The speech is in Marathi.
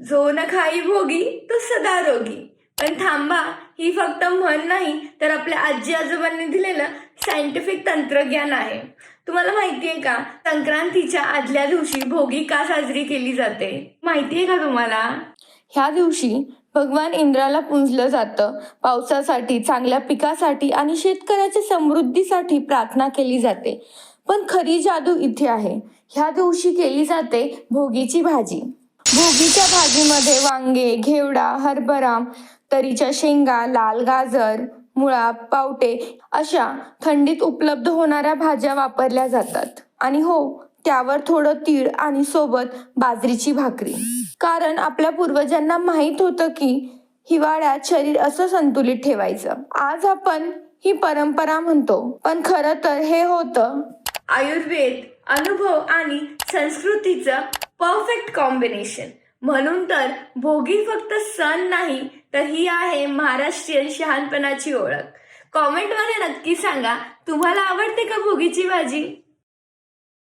जो न खाई भोगी तो सदा रोगी. पण थांबा, ही फक्त म्हण नाही तर आपल्या आजी आजोबांनी दिलेलं सायंटिफिक तंत्रज्ञान आहे. तुम्हाला माहितीये का, संक्रांतीच्या आदल्या दिवशी भोगी का साजरी केली जाते? माहितीये का तुम्हाला? ह्या दिवशी भगवान इंद्राला पूजलं जातं. पावसासाठी, चांगल्या पिकासाठी आणि शेतकऱ्याच्या समृद्धीसाठी प्रार्थना केली जाते. पण खरी जादू इथे आहे. ह्या दिवशी केली जाते भोगीची भाजी. भोगीच्या भाजीमध्ये वांगे, घेवडा, हरभरा, तरीच्या शेंगा, लाल गाजर, मुळा, पावटे अशा थंडीत उपलब्ध होणाऱ्या भाज्या वापरल्या जातात. आणि हो, त्यावर थोडं तीळ आणि सोबत बाजरीची भाकरी. कारण आपल्या पूर्वजांना माहीत होतं की हिवाळ्यात शरीर असं संतुलित ठेवायचं. आज आपण ही परंपरा म्हणतो, पण खरं तर हे होतं आयुर्वेद, अनुभव आणि संस्कृतीचं परफेक्ट कॉम्बिनेशन. म्हणून तर भोगी फक्त सण नाही, तर ही आहे महाराष्ट्रीयन शहाणपणाची ओळख. कॉमेंटमध्ये नक्की सांगा, तुम्हाला आवडते का भोगीची भाजी?